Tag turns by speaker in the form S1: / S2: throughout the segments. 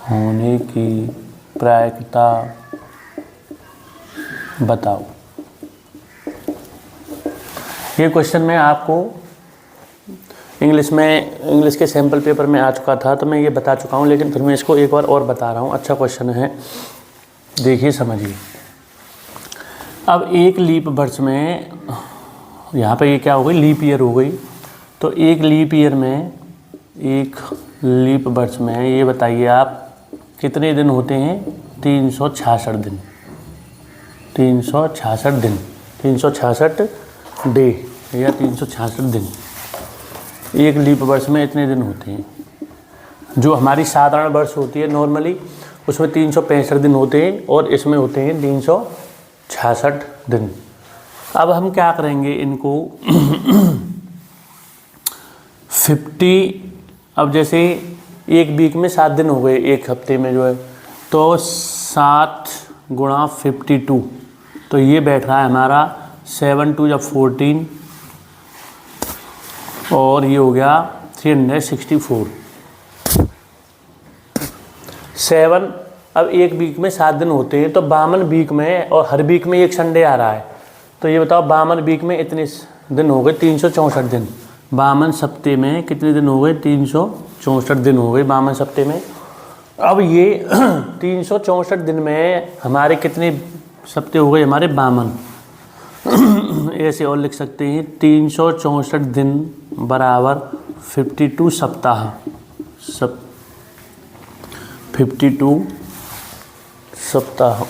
S1: होने की प्रायिकता बताओ। ये क्वेश्चन मैं आपको इंग्लिश के सैम्पल पेपर में आ चुका था, तो मैं ये बता चुका हूँ, लेकिन फिर मैं इसको एक बार और बता रहा हूँ। अच्छा क्वेश्चन है, देखिए समझिए। अब एक लीप वर्ष में, यहाँ पे ये क्या हो गई, लीप ईयर हो गई। तो एक लीप ईयर में, एक लीप वर्ष में ये बताइए आप कितने दिन होते हैं? 366 दिन। 366 दिन, 366 डे या 366 दिन। एक लीप वर्ष में इतने दिन होते हैं। जो हमारी साधारण वर्ष होती है नॉर्मली, उसमें 365 दिन होते हैं और इसमें होते हैं 366 दिन। अब हम क्या करेंगे इनको 50, अब जैसे एक वीक में 7 दिन हो गए, एक हफ्ते में जो है, तो 7 गुणा 52, तो ये बैठ रहा है हमारा 7 2 14 और ये हो गया 364। 7, अब एक वीक में 7 दिन होते हैं, तो 52 वीक में, और हर वीक में एक संडे आ रहा है, तो ये बताओ 52 वीक में इतने दिन हो गए? 364 दिन। 52 सप्ते में कितने दिन हो गए? 364 दिन हो गए 52 सप्ते में। अब ये 364 दिन में हमारे कितने सप्ते हो गए? हमारे 52। ऐसे और लिख सकते हैं, 364 दिन बराबर 52 सप्ताह। 52 सप्ताह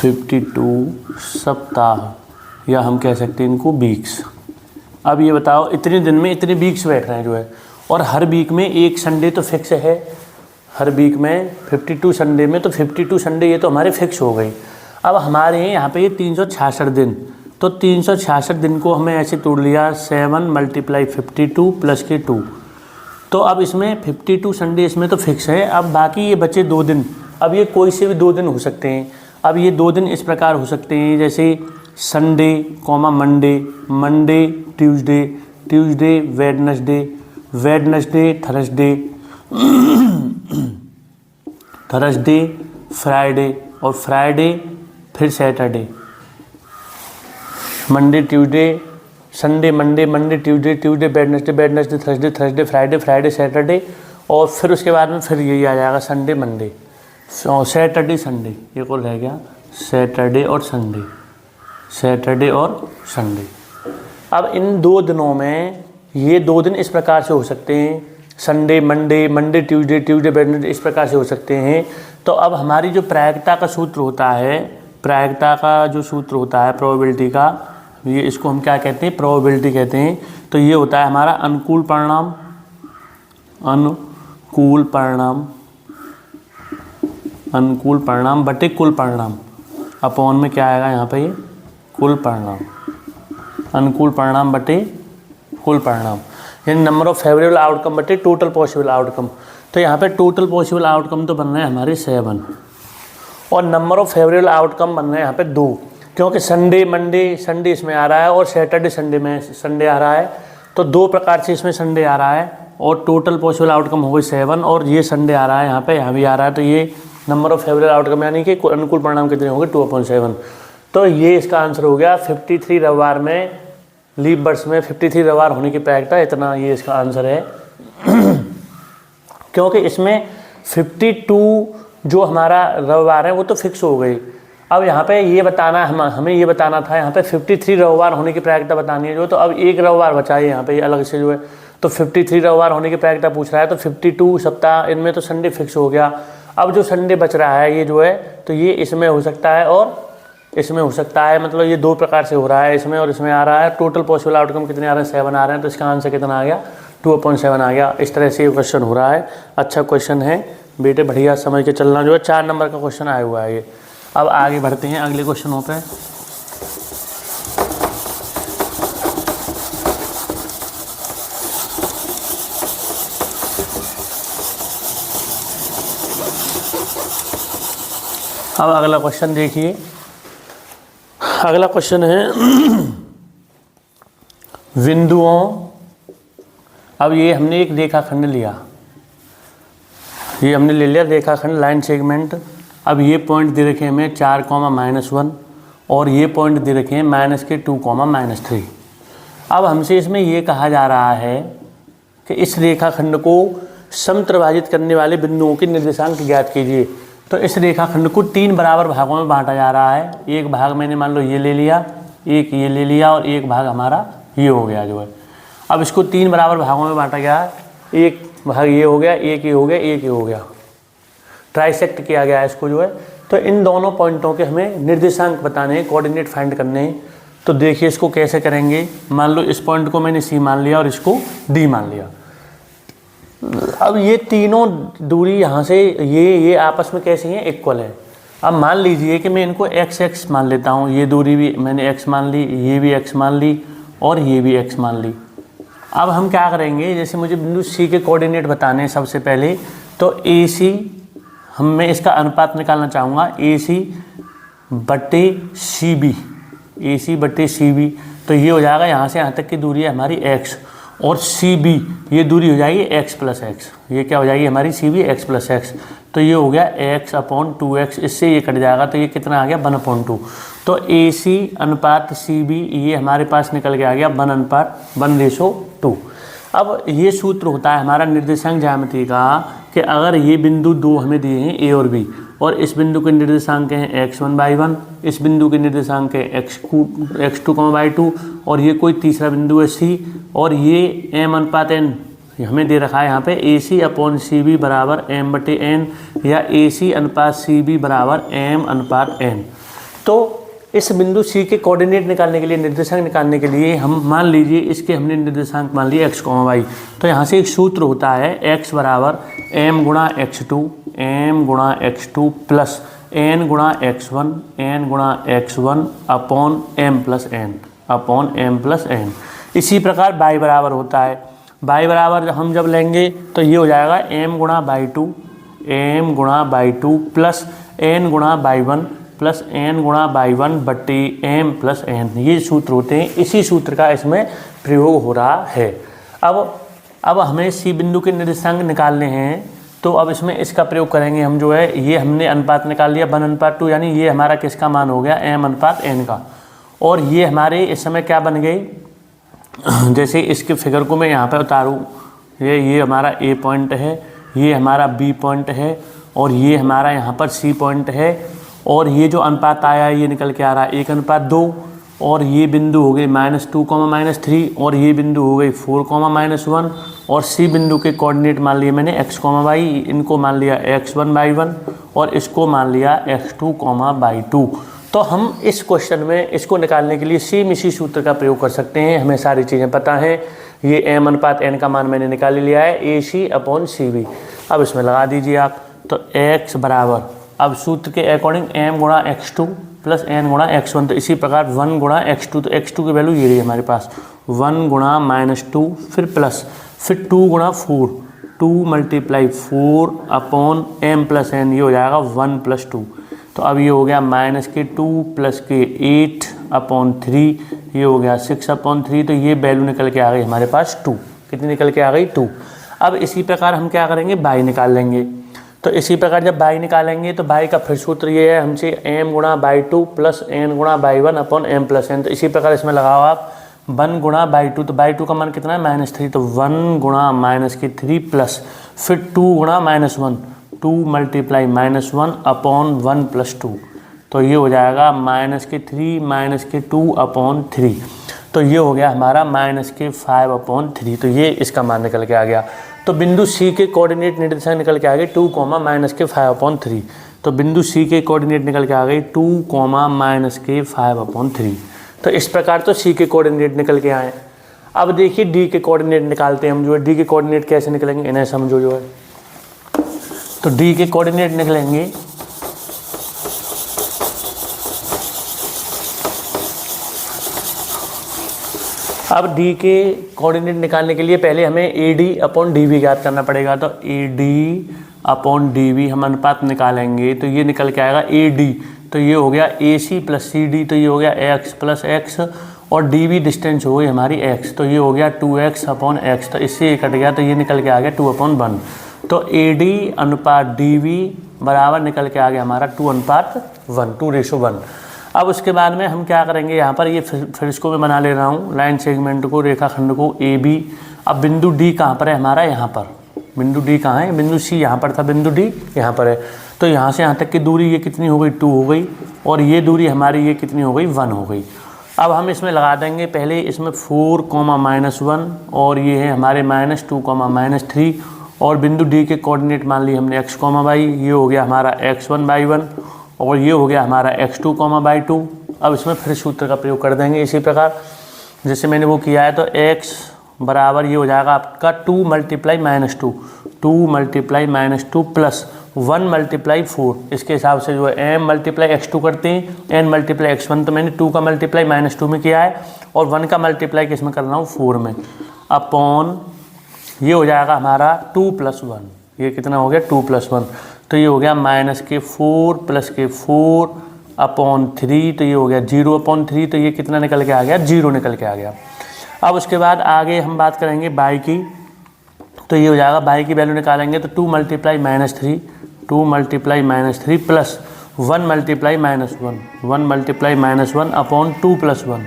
S1: 52 सप्ताह, या हम कह सकते हैं इनको वीक्स। अब ये बताओ इतने दिन में इतने वीक्स बैठ रहे हैं जो है, और हर वीक में एक संडे तो फिक्स है। हर वीक में 52 संडे में, तो 52 संडे ये तो हमारे फिक्स हो गई। अब हमारे यहाँ पे ये 366 दिन, तो 366 दिन को हमें ऐसे तोड़ लिया, 7 × 52 प्लस के 2। तो अब इसमें 52 संडे इसमें तो फिक्स है। अब बाकी ये बचे 2 दिन, अब ये कोई से भी 2 दिन हो सकते हैं। अब ये 2 दिन इस प्रकार हो सकते हैं, जैसे Sunday comma Monday, Monday Tuesday, Tuesday Wednesday, Wednesday Thursday, Thursday Friday, और फ्राइडे फिर Saturday. Monday Tuesday Sunday, Monday Monday Tuesday, Tuesday Wednesday, Wednesday Thursday, Thursday Friday, Friday Saturday, और फिर उसके बाद में फिर यही आ जाएगा संडे मंडे, सैटरडे संडे। एक और रह गया सैटरडे और संडे, सैटरडे और संडे। अब इन 2 दिनों में ये 2 दिन इस प्रकार से हो सकते हैं, Sunday Monday, Monday Tuesday, Tuesday Wednesday, इस प्रकार से हो सकते हैं। तो अब हमारी जो प्रायिकता का सूत्र होता है, प्रायिकता का जो सूत्र होता है प्रोबेबिलिटी का, ये इसको हम क्या कहते हैं? प्रोबेबिलिटी कहते हैं। तो ये होता है हमारा अनुकूल परिणाम, अनुकूल परिणाम, अनुकूल परिणाम बटे कुल परिणाम, अपॉन में क्या आएगा यहाँ पे? ये कुल परिणाम, अनुकूल परिणाम बटे कुल परिणाम, यानी नंबर ऑफ फेवरेबल आउटकम बटे टोटल पॉसिबल आउटकम। तो यहाँ पे टोटल पॉसिबल आउटकम तो बन रहे हैं हमारे 7, और नंबर ऑफ फेवरेबल आउटकम बन रहे हैं यहाँ पे 2, क्योंकि संडे मंडे संडे इसमें आ रहा है और सैटरडे संडे में संडे आ रहा है, तो 2 प्रकार से इसमें संडे आ रहा है, और टोटल पॉसिबल आउटकम हो गई 7, और ये संडे आ रहा है यहाँ पे, यहाँ भी आ रहा है, तो ये नंबर ऑफ फेवरेबल आउटकम यानी कि अनुकूल परिणाम कितने होंगे? 2/7। तो ये इसका आंसर हो गया। 53 रविवार में, लीप वर्ष में 53 रविवार होने की प्रायिकता इतना, ये इसका आंसर है। क्योंकि इसमें 52 जो हमारा रविवार है वो तो फिक्स हो गई। अब यहाँ पे ये बताना हमें ये बताना था, यहाँ पे 53 रविवार होने की प्रायिकता बतानी है जो, तो अब एक रविवार बचा है यहाँ पे अलग से जो है, तो 53 रविवार होने की प्रायिकता पूछ रहा है, तो 52 सप्ताह, इनमें तो संडे फिक्स हो गया। अब जो संडे बच रहा है ये जो है, तो ये इसमें हो सकता है और इसमें हो सकता है, मतलब ये 2 प्रकार से हो रहा है, इसमें और इसमें आ रहा है। टोटल पॉसिबल आउटकम कितने आ रहे हैं? 7 आ रहे हैं, तो इसका आंसर कितना आ गया? 2/7 आ गया। इस तरह से ये क्वेश्चन हो रहा है। अच्छा क्वेश्चन है बेटे, बढ़िया समझ के चलना जो है। 4 नंबर का क्वेश्चन आया हुआ है ये। अब आगे बढ़ते हैं अगले क्वेश्चनों पे। अब अगला क्वेश्चन देखिए, अगला क्वेश्चन है बिंदुओं। अब ये हमने एक रेखाखंड लिया, ये हमने ले लिया रेखाखंड लाइन सेगमेंट। अब ये पॉइंट दे रखे हैं हमें 4,-1 और ये पॉइंट दे रखे हैं -2,-3। अब हमसे इसमें ये कहा जा रहा है कि इस रेखाखंड को समत्रिभाजित करने वाले बिंदुओं के निर्देशांक ज्ञात कीजिए। तो इस रेखाखंड को 3 बराबर भागों में बांटा जा रहा है। एक भाग मैंने मान लो ये ले लिया, एक ये ले लिया और एक भाग हमारा ये हो गया जो है। अब इसको 3 बराबर भागों में बांटा गया है। एक भाग ये हो गया, एक ये हो गया, एक ये हो गया, ट्राइसेक्ट किया गया है इसको जो है। तो इन दोनों पॉइंटों के हमें निर्देशांक बताने हैं, कोऑर्डिनेट फाइंड करने हैं। तो देखिए इसको कैसे करेंगे। मान लो इस पॉइंट को मैंने सी मान लिया और इसको डी मान लिया। अब ये तीनों दूरी यहाँ से ये आपस में कैसी हैं, इक्वल है। अब मान लीजिए कि मैं इनको एक्स एक्स मान लेता हूँ। ये दूरी भी मैंने एक्स मान ली, ये भी एक्स मान ली और ये भी एक्स मान ली। अब हम क्या करेंगे, जैसे मुझे बिंदु सी के कोऑर्डिनेट बताने हैं सबसे पहले, तो ए सी मैं इसका अनुपात निकालना चाहूँगा, ए सी बटे सी बी, ए सी बटे सी बी। तो ये हो जाएगा यहाँ से यहाँ तक की दूरी है हमारी एक्स, और सी बी ये दूरी हो जाएगी एक्स प्लस एक्स। ये क्या हो जाएगी हमारी C B X plus X. तो ये हो गया x/2x, इससे ये कट जाएगा तो ये कितना आ गया 1/2। तो ए सी अनुपात सी बी ये हमारे पास निकल के आ गया 1:1:2। अब ये सूत्र होता है हमारा निर्देशांक ज्यामिति का कि अगर ये बिंदु दो हमें दिए हैं ए और बी, और इस बिंदु के निर्देशांक हैं x1/1, इस बिंदु के निर्देशांक है x2/2, और ये कोई तीसरा बिंदु है सी, और ये m/n हमें दे रखा है यहाँ पे AC/CB बराबर m/n या AC/CB बराबर m/n। तो इस बिंदु सी के कोऑर्डिनेट निकालने के लिए, निर्देशांक निकालने के लिए हम मान लीजिए इसके हमने निर्देशांक मान लिए x, y। तो यहाँ से एक सूत्र होता है x बराबर m गुणा x2, m गुणा x2 प्लस n गुणा x1, n गुणा x1 upon m plus n। इसी प्रकार y बराबर होता है, y बराबर हम जब लेंगे तो ये हो जाएगा m गुणा y2 प्लस n गुणा y1 प्लस n गुणा y1 बट्टी m प्लस n। ये सूत्र होते हैं, इसी सूत्र का इसमें प्रयोग हो रहा है। अब हमें सी बिंदु के निर्देशांक निकालने हैं, तो अब इसमें इसका प्रयोग करेंगे हम जो है। ये हमने अनुपात निकाल लिया 1:2, यानी ये हमारा किसका मान हो गया m/n का। और ये हमारे इस समय क्या बन गई, जैसे इसके फिगर को मैं यहाँ पर उतारूँ, ये हमारा ए पॉइंट है, ये हमारा बी पॉइंट है, और ये हमारा यहाँ पर सी पॉइंट है। और ये जो अनुपात आया है ये निकल के आ रहा है 1:2, और ये बिंदु हो गई -2, -3, और ये बिंदु हो गई 4, -1, और सी बिंदु के कोऑर्डिनेट मान लिए मैंने x, y। इनको मान लिया x1/1 और इसको मान लिया x2/2। तो हम इस क्वेश्चन में इसको निकालने के लिए सेम इसी सूत्र का प्रयोग कर सकते हैं। हमें सारी चीज़ें पता हैं। ये m/n का मान मैंने निकाल लिया है, AC/CB। अब इसमें लगा दीजिए आप, तो x बराबर, अब सूत्र के अकॉर्डिंग m गुणा x2 प्लस n गुणा x1। तो इसी प्रकार 1 गुणा x2, तो x2 की वैल्यू ये रही हमारे पास, 1 गुणा -2 फिर प्लस, फिर 2 गुणा 4, 2 × 4 अपॉन m प्लस n, ये हो जाएगा 1 + 2। तो अब ये हो गया -2 + 8/3, ये हो गया 6/3। तो ये वैल्यू निकल के आ गई हमारे पास 2। कितनी निकल के आ गई 2। अब इसी प्रकार हम क्या करेंगे, y निकाल लेंगे। तो इसी प्रकार जब y निकालेंगे तो y का फिर सूत्र ये है हमसे m गुणा y2 प्लस n गुणा y1 upon m plus n। तो इसी प्रकार इसमें लगाओ आप 1 गुणा y2, तो y2 का मान कितना है -3, तो 1 गुणा -3 प्लस फिर 2 गुणा -1, 2 × -1 अपॉन 1 + 2। तो ये हो जाएगा -3 -2/3। तो ये हो गया हमारा -5/3। तो ये इसका मान निकल के आ गया। तो बिंदु सी के कोऑर्डिनेट निर्देशांक निकल के आ गए 2, -5/3। तो बिंदु सी के कोऑर्डिनेट निकल के आ गई 2, -5/3। तो इस प्रकार तो सी के कोऑर्डिनेट निकल के आए। अब देखिए डी के कोऑर्डिनेट निकालते हैं हम जो है। डी के कोऑर्डिनेट कैसे निकलेंगे इन्हें समझो जो है। तो डी के कोऑर्डिनेट निकलेंगे, अब डी के कोऑर्डिनेट निकालने के लिए पहले हमें AD/DB ज्ञात करना पड़ेगा। तो AD/DB हम अनुपात निकालेंगे तो ये निकल के आएगा AD, तो ये हो गया AC + CD, तो ये हो गया x + x, और DB डिस्टेंस हो गई हमारी x, तो ये हो गया 2x/x। तो इससे ये कट गया, तो ये निकल के आ गया 2/1। तो AD अनुपात DV बराबर निकल के आ गया हमारा 2:1, 2:1। अब उसके बाद में हम क्या करेंगे यहाँ पर, ये फिर इसको मैं बना ले रहा हूँ लाइन सेगमेंट को, रेखाखंड को AB। अब बिंदु D कहाँ पर है हमारा, यहाँ पर बिंदु D कहाँ है, बिंदु C यहाँ पर था, बिंदु D यहाँ पर है। तो यहाँ से यहाँ तक की दूरी ये कितनी हो गई, 2 हो गई, और ये दूरी हमारी ये कितनी हो गई, 1 हो गई। अब हम इसमें लगा देंगे पहले इसमें 4, -1, और ये है हमारे -2, -3, और बिंदु D के कोऑर्डिनेट मान लिए हमने x, y, ये हो गया हमारा x1/1, और ये हो गया हमारा x2/2। अब इसमें फिर सूत्र का प्रयोग कर देंगे इसी प्रकार जैसे मैंने वो किया है। तो x बराबर ये हो जाएगा आपका 2 × -2, 2 × -2 प्लस 1 × 4। इसके हिसाब से जो है m × x2 करते हैं, n × x1। तो मैंने 2 का मल्टीप्लाई -2 में किया है, और 1 का मल्टीप्लाई किस में कर रहा हूँ, 4 में, अपॉन ये हो जाएगा हमारा 2 + 1। ये कितना हो गया, 2 + 1। तो ये हो गया -4 + 4 अपॉन 3। तो ये हो गया 0/3। तो ये कितना निकल के आ गया, 0 निकल के आ गया। अब उसके बाद आगे हम बात करेंगे y की। तो ये हो जाएगा y की वैल्यू निकालेंगे तो 2 × -3, 2 × -3 प्लस 1 × -1, 1 × -1 अपॉन 2 + 1।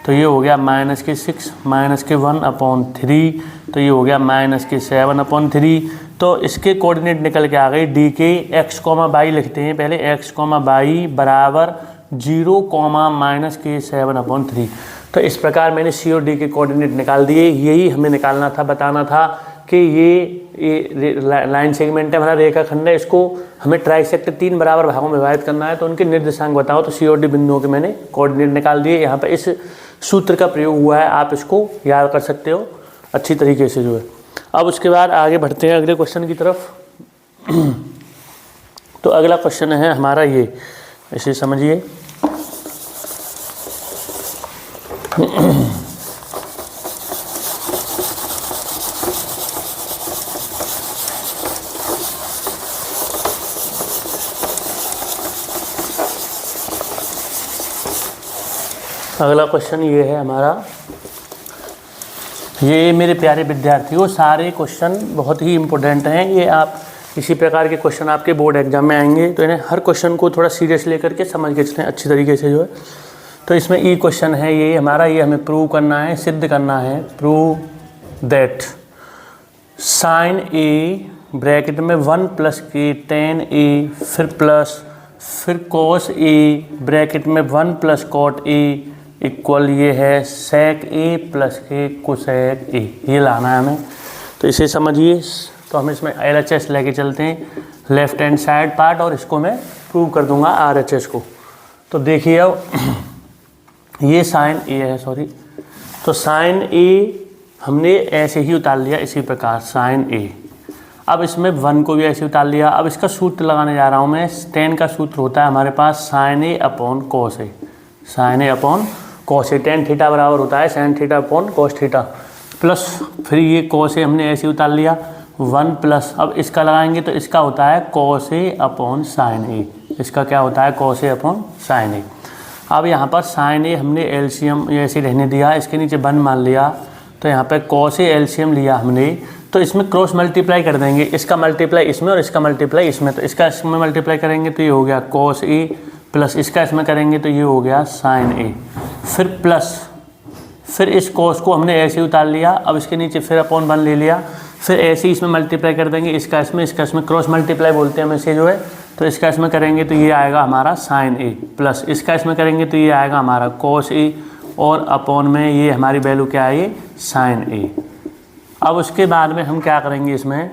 S1: तो ये हो गया -6, -1/3। तो ये हो गया -7/3। तो इसके कोऑर्डिनेट निकल के आ गए D के x, y लिखते हैं पहले, x, y बराबर 0, -7/3। तो इस प्रकार मैंने C और D के कोऑर्डिनेट निकाल दिए। यही हमें निकालना था, बताना था कि ये लाइन सेगमेंट है हमारा, रेखाखंड है, इसको हमें ट्राइसेक्ट 3 बराबर भागों में विभाजित करना है। तो उनके निर्देशांक बताओ। तो C और D बिंदुओं के मैंने कोऑर्डिनेट निकाल दिए। यहाँ पर इस सूत्र का प्रयोग हुआ है, आप इसको याद कर सकते हो अच्छी तरीके से जो है। अब उसके बाद आगे बढ़ते हैं अगले क्वेश्चन की तरफ। तो अगला क्वेश्चन है हमारा ये, इसे समझिए। अगला क्वेश्चन ये है हमारा, ये मेरे प्यारे विद्यार्थियों सारे क्वेश्चन बहुत ही इम्पोर्टेंट हैं। ये आप इसी प्रकार के क्वेश्चन आपके बोर्ड एग्जाम में आएंगे, तो इन्हें हर क्वेश्चन को थोड़ा सीरियस लेकर के समझ के चलें अच्छी तरीके से जो है। तो इसमें ई क्वेश्चन है ये हमारा, ये हमें प्रूव करना है, सिद्ध करना है। Prove that sin A bracket में 1 + k tan A, फिर cos A ब्रैकेट में 1 + cot A इक्वल ये है sec A + k cosec A। ये लाना है हमें, तो इसे समझिए। तो हम इसमें LHS लेके चलते हैं, लेफ्ट हैंड साइड पार्ट, और इसको मैं प्रूव कर दूंगा RHS को। तो देखिए अब ये sin A है, सॉरी। तो sin A हमने ऐसे ही उतार लिया इसी प्रकार, sin A। अब इसमें 1 को भी ऐसे उतार लिया। अब इसका सूत्र लगाने जा रहा हूँ मैं। tan का सूत्र होता है हमारे पास sin A/cos A, sin A/cos A। tan theta बराबर होता है sin θ/cos θ, प्लस फिर ये cos A हमने ऐसे उतार लिया 1 प्लस, अब इसका लगाएंगे तो इसका होता है cos A/sin A। इसका क्या होता है, cos A/sin A। अब यहाँ पर sin A हमने एलसीएम ऐसे रहने दिया, इसके नीचे 1 मान लिया। तो यहाँ पे cos A एलसीएम लिया हमने, तो इसमें क्रॉस मल्टीप्लाई कर देंगे, इसका मल्टीप्लाई इसमें और इसका मल्टीप्लाई इसमें। तो इसका इसमें मल्टीप्लाई करेंगे तो ये हो गया cos A, प्लस इसका इसमें करेंगे तो ये हो गया sin A। फिर प्लस, फिर इस cos को हमने ऐसे उतार लिया। अब इसके नीचे फिर अपॉन 1 ले लिया, फिर ऐसे ही इसमें मल्टीप्लाई कर देंगे, इसका इसमें क्रॉस मल्टीप्लाई बोलते हैं हम इसे जो है। तो इसका इसमें करेंगे तो ये आएगा हमारा sin A, प्लस इसका इसमें करेंगे तो ये आएगा हमारा cos A, और अपॉन में ये हमारी वैल्यू क्या है, ये sin A। अब उसके बाद में हम क्या करेंगे, इसमें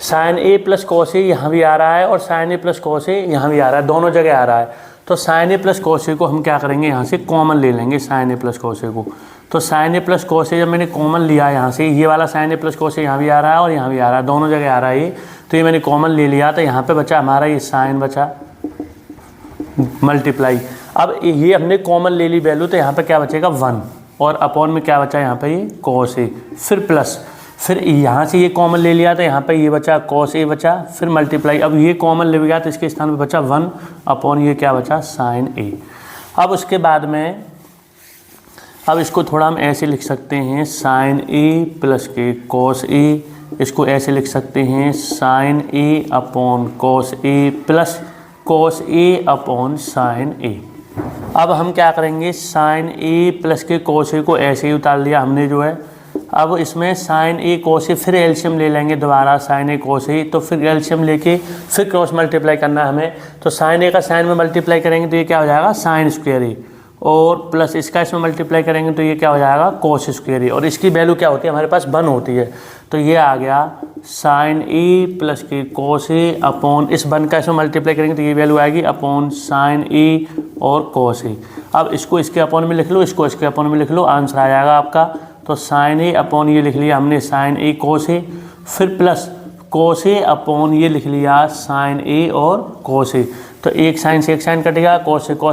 S1: sin A + cos A यहाँ भी आ रहा है, और sin A + cos A यहाँ भी आ रहा है, दोनों जगह आ रहा है। तो sin A + cos A को हम क्या करेंगे, यहाँ से कॉमन ले लेंगे sin A + cos A को। तो sin A + cos A जब मैंने कॉमन लिया यहाँ से, ये वाला sin A + cos A यहाँ भी आ रहा है और यहाँ भी आ रहा है, दोनों जगह आ रहा है ये। तो ये मैंने कॉमन ले लिया, तो यहाँ पे बचा हमारा ये sin बचा मल्टीप्लाई। अब ये हमने कॉमन ले ली वैल्यू, तो यहाँ पे क्या बचेगा 1, और अपॉन में क्या बचा यहाँ पे ये cos A, फिर प्लस, फिर यहाँ से ये कॉमन ले लिया तो यहाँ पे ये बचा cos A बचा, फिर मल्टीप्लाई। अब ये कॉमन ले गया तो इसके स्थान पे बचा 1 अपॉन ये क्या बचा sin A। अब उसके बाद में अब इसको थोड़ा हम ऐसे लिख सकते हैं साइन ए प्लस के कॉस ए, इसको ऐसे लिख सकते हैं sign A upon cos A plus cos A upon sine ए। अब हम क्या करेंगे, साइन ए प्लस के कॉस ए को ऐसे ही उतार लिया हमने जो है। अब इसमें साइन ए कॉस ए फिर एलसीएम ले लेंगे दोबारा, साइन ए कॉस ए, तो फिर एलसीएम लेके फिर क्रॉस मल्टीप्लाई करना है हमें। तो साइन ए का साइन में मल्टीप्लाई करेंगे तो ये क्या हो जाएगा साइन स्क्वायर ए, और प्लस इसका इसमें मल्टीप्लाई करेंगे तो ये क्या हो जाएगा कॉस स्क्वायर ए, और इसकी वैल्यू क्या होती है हमारे पास 1 होती है। तो ये आ गया साइन ए प्लस के कॉस ए अपॉन इस 1 का इसमें मल्टीप्लाई करेंगे तो ये वैल्यू आएगी अपॉन साइन ए और कॉस ए। अब इसको इसके अपॉन में लिख लो, इसको इसके अपॉन में लिख लो, आंसर आ जाएगा आपका। तो साइन ए अपॉन ये लिख लिया हमने साइन ए कॉस ए, फिर प्लस कॉस ए अपॉन ये लिख लिया साइन ए और कॉस ए। तो एक साइन से एक साइन कटेगा, कॉस से कॉस